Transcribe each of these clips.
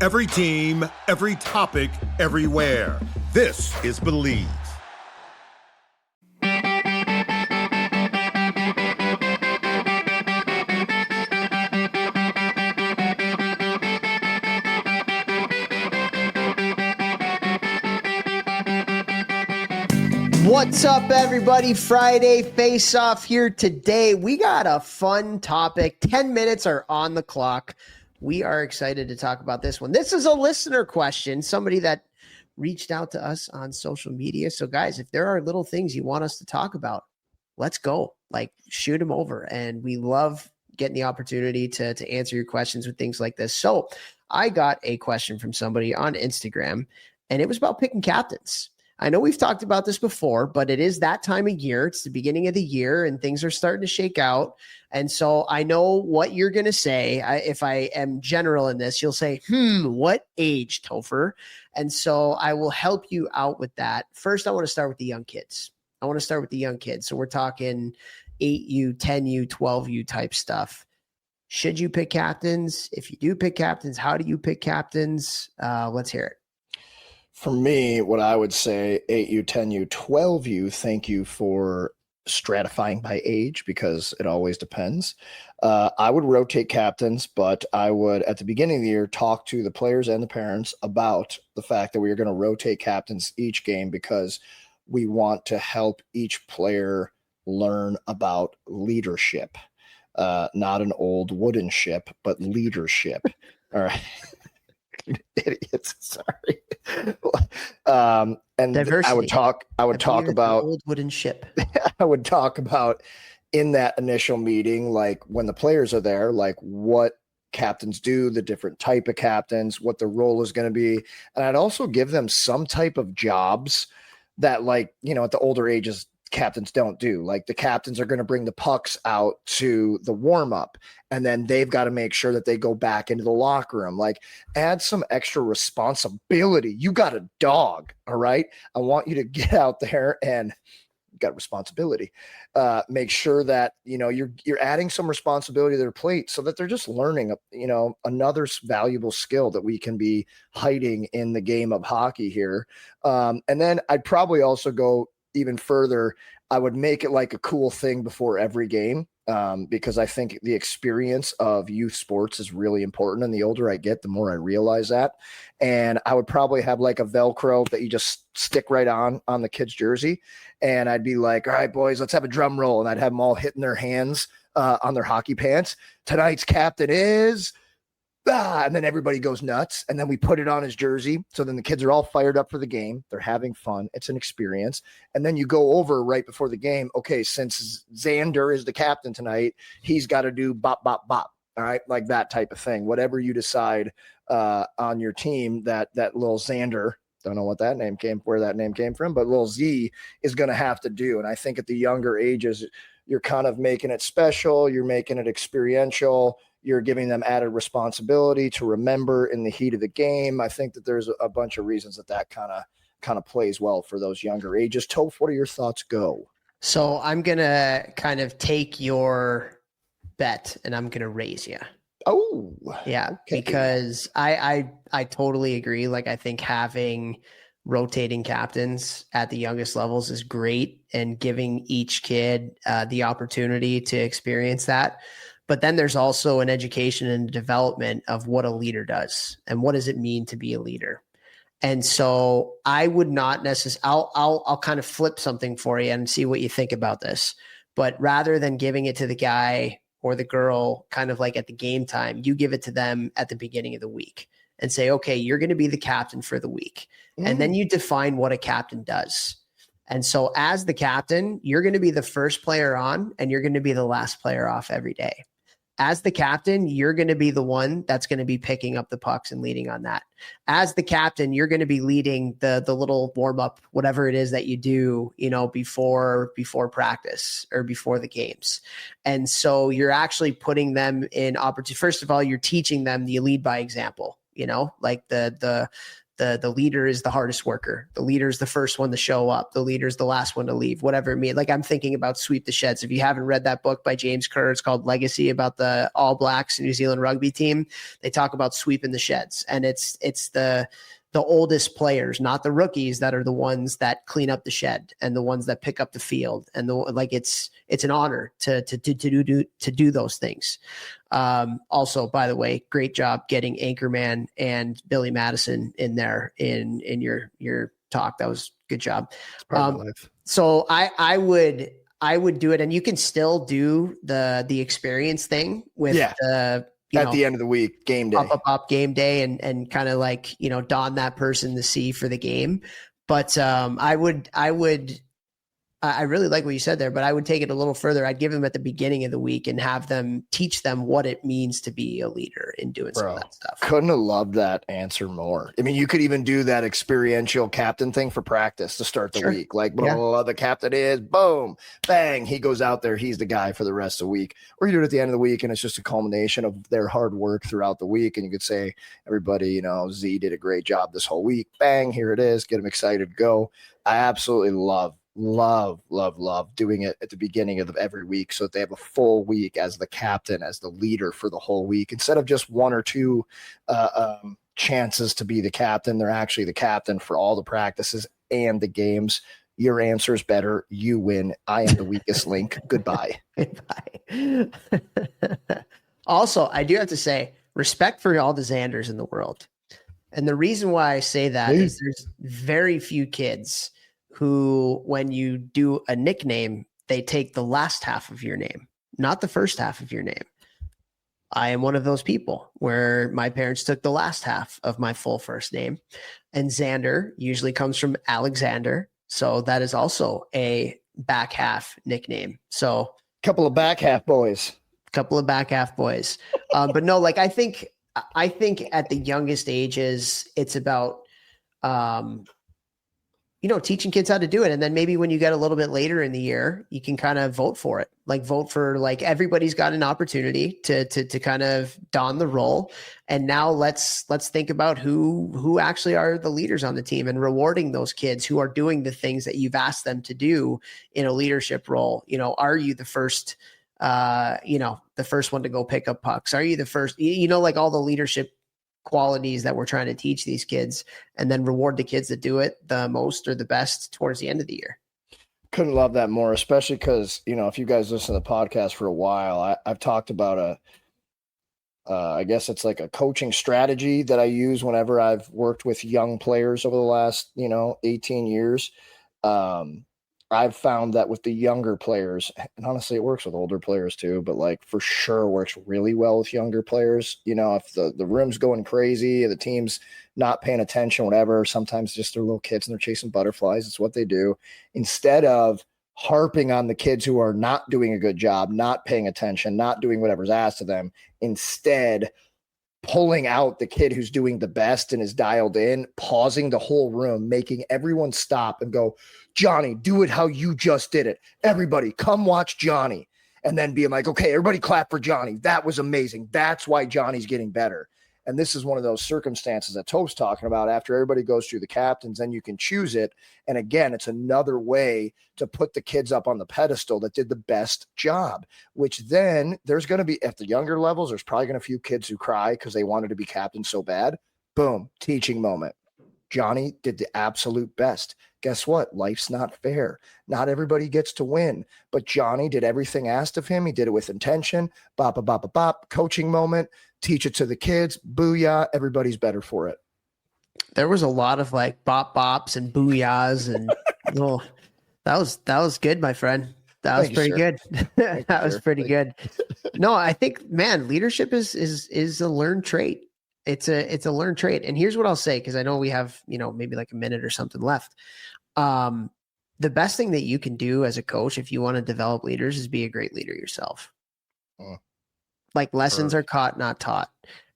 Every team, every topic, everywhere. This is Believe. What's up, everybody? Friday Face-Off here today. We got a fun topic. 10 minutes are on the clock. We are excited to talk about this one. This is a listener question, somebody that reached out to us on social media. So, guys, if there are little things you want us to talk about, let's go. Like, shoot them over. And we love getting the opportunity to answer your questions with things like this. So, I got a question from somebody on Instagram, and it was about picking captains. I know we've talked about this before, but it is that time of year. It's the beginning of the year and things are starting to shake out. And so I know what you're going to say. If I am general in this, you'll say, what age, Topher? And so I will help you out with that. First, I want to start with the young kids. So we're talking 8U, 10U, 12U type stuff. Should you pick captains? If you do pick captains, how do you pick captains? Let's hear it. For me, what I would say, 8U, 10U, 12U, thank you for stratifying by age because it always depends. I would rotate captains, but I would, at the beginning of the year, talk to the players and the parents about the fact that we are going to rotate captains each game because we want to help each player learn about leadership. Not an old wooden ship, but leadership. All right. Idiots, sorry. And diversity. I would talk about old wooden ship. I would talk about in that initial meeting, like when the players are there, like what captains do, the different type of captains, what the role is going to be. And I'd also give them some type of jobs that, like, you know, at the older ages, captains don't do. Like the captains are going to bring the pucks out to the warm up and then they've got to make sure that they go back into the locker room. Like add some extra responsibility. You got a dog. All right. I want you to get out there and got responsibility. Make sure that, you know, you're adding some responsibility to their plate so that they're just learning, you know, another valuable skill that we can be hiding in the game of hockey here. And then I'd probably also go even further. I would make it like a cool thing before every game because I think the experience of youth sports is really important. And the older I get, the more I realize that. And I would probably have like a Velcro that you just stick right on the kid's jersey. And I'd be like, all right, boys, let's have a drum roll. And I'd have them all hitting their hands on their hockey pants. Tonight's captain is... and then everybody goes nuts. And then we put it on his jersey. So then the kids are all fired up for the game. They're having fun. It's an experience. And then you go over right before the game. Okay, since Xander is the captain tonight, he's got to do bop, bop, bop. All right. Like that type of thing. Whatever you decide on your team, that little Xander, don't know what that name where that name came from, but little Z is going to have to do. And I think at the younger ages, you're kind of making it special. You're making it experiential. You're giving them added responsibility to remember in the heat of the game. I think that there's a bunch of reasons that kind of plays well for those younger ages. Toph, what are your thoughts? Go. So I'm going to kind of take your bet and I'm going to raise you. Oh, yeah. Okay. Because I totally agree. Like I think having rotating captains at the youngest levels is great and giving each kid the opportunity to experience that. But then there's also an education and development of what a leader does and what does it mean to be a leader. And so I would not necessarily, I'll kind of flip something for you and see what you think about this. But rather than giving it to the guy or the girl kind of like at the game time, you give it to them at the beginning of the week and say, okay, you're going to be the captain for the week. And then you define what a captain does. And so as the captain, you're going to be the first player on and you're going to be the last player off every day. As the captain, you're going to be the one that's going to be picking up the pucks and leading on that. As the captain, you're going to be leading the little warm up, whatever it is that you do, you know, before practice or before the games. And so you're actually putting them in opportunity. First of all, you're teaching them you lead by example, you know, like the the leader is the hardest worker. The leader is the first one to show up. The leader is the last one to leave, whatever it means. Like I'm thinking about Sweep the Sheds. If you haven't read that book by James Kerr, it's called Legacy, about the All Blacks New Zealand rugby team. They talk about sweeping the sheds, and it's the oldest players, not the rookies, that are the ones that clean up the shed and the ones that pick up the field. And it's an honor to do those things. Also, by the way, great job getting Anchorman and Billy Madison in there in your talk. That was good job. So I would do it, and you can still do the experience thing with the end of the week, game day, up game day, and kind of like, don that person to see for the game. But I really like what you said there, but I would take it a little further. I'd give them at the beginning of the week and have them teach them what it means to be a leader in doing some of that stuff. Couldn't have loved that answer more. I mean, you could even do that experiential captain thing for practice to start the week. Like, the captain is, boom, bang, he goes out there. He's the guy for the rest of the week. Or you do it at the end of the week, and it's just a culmination of their hard work throughout the week. And you could say, everybody, Z did a great job this whole week. Bang, here it is. Get them excited, go. I absolutely love doing it at the beginning of every week, so that they have a full week as the captain, as the leader for the whole week, instead of just one or two chances to be the captain. They're actually the captain for all the practices and the games. Your answer is better. You win. I am the weakest link. Goodbye. Goodbye. Also, I do have to say, respect for all the Xanders in the world. And the reason why I say that is there's very few kids who, when you do a nickname, they take the last half of your name, not the first half of your name. I am one of those people where my parents took the last half of my full first name, and Xander usually comes from Alexander. So that is also a back half nickname. So couple of back half boys. But no, like I think at the youngest ages, it's about, teaching kids how to do it. And then maybe when you get a little bit later in the year, you can kind of vote for it. Like vote for, like, everybody's got an opportunity to kind of don the role. And now let's think about who actually are the leaders on the team, and rewarding those kids who are doing the things that you've asked them to do in a leadership role. Are you the first, the first one to go pick up pucks? Are you the first, like all the leadership qualities that we're trying to teach these kids, and then reward the kids that do it the most or the best towards the end of the year. Couldn't love that more, especially because, if you guys listen to the podcast for a while, I've talked about I guess it's like a coaching strategy that I use whenever I've worked with young players over the last, 18 years. I've found that with the younger players, and honestly, it works with older players too, but like for sure works really well with younger players. If the room's going crazy, the team's not paying attention, whatever, sometimes just they're little kids and they're chasing butterflies. It's what they do. Instead of harping on the kids who are not doing a good job, not paying attention, not doing whatever's asked of them, instead pulling out the kid who's doing the best and is dialed in, pausing the whole room, making everyone stop and go, Johnny, do it how you just did it. Everybody come watch Johnny. And then being like, okay, everybody clap for Johnny. That was amazing. That's why Johnny's getting better. And this is one of those circumstances that Toph's talking about. After everybody goes through the captains, then you can choose it. And again, it's another way to put the kids up on the pedestal that did the best job, which then there's going to be, at the younger levels, there's probably going to be a few kids who cry because they wanted to be captain so bad. Boom, teaching moment. Johnny did the absolute best. Guess what? Life's not fair. Not everybody gets to win, but Johnny did everything asked of him. He did it with intention. Bop, bop, bop, bop, coaching moment. Teach it to the kids. Booyah. Everybody's better for it. There was a lot of like bop bops and booyahs and that was good, my friend. That was pretty good. That was pretty good. No, I think, man, leadership is a learned trait. It's a learned trait. And here's what I'll say, because I know we have, maybe like a minute or something left. The best thing that you can do as a coach, if you want to develop leaders, is be a great leader yourself. Like lessons are caught, not taught.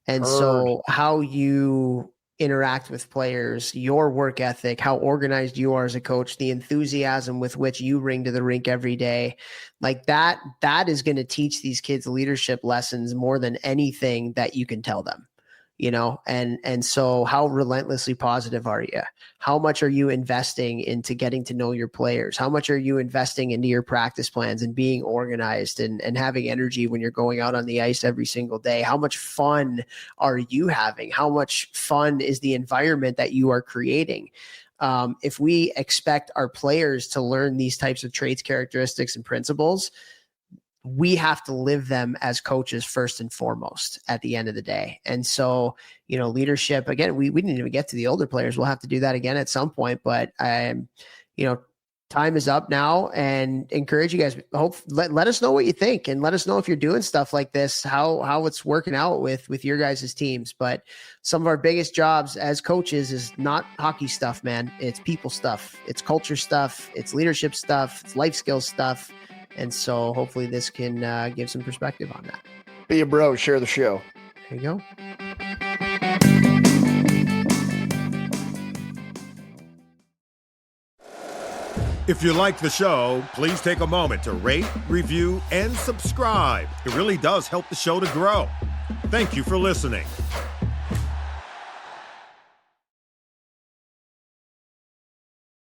And so how you interact with players, your work ethic, how organized you are as a coach, the enthusiasm with which you bring to the rink every day, like that is going to teach these kids leadership lessons more than anything that you can tell them. and so how relentlessly positive are you? How much are you investing into getting to know your players? How much are you investing into your practice plans and being organized and having energy when you're going out on the ice every single day? How much fun are you having? How much fun is the environment that you are creating? If we expect our players to learn these types of traits, characteristics, and principles, we have to live them as coaches first and foremost at the end of the day. And so, leadership, again, we didn't even get to the older players. We'll have to do that again at some point, but time is up now, and encourage you guys. Let us know what you think, and let us know if you're doing stuff like this, how it's working out with your guys' teams. But some of our biggest jobs as coaches is not hockey stuff, man. It's people stuff. It's culture stuff. It's leadership stuff. It's life skills stuff. And so hopefully this can give some perspective on that. Be a bro, share the show. There you go. If you like the show, please take a moment to rate, review, and subscribe. It really does help the show to grow. Thank you for listening.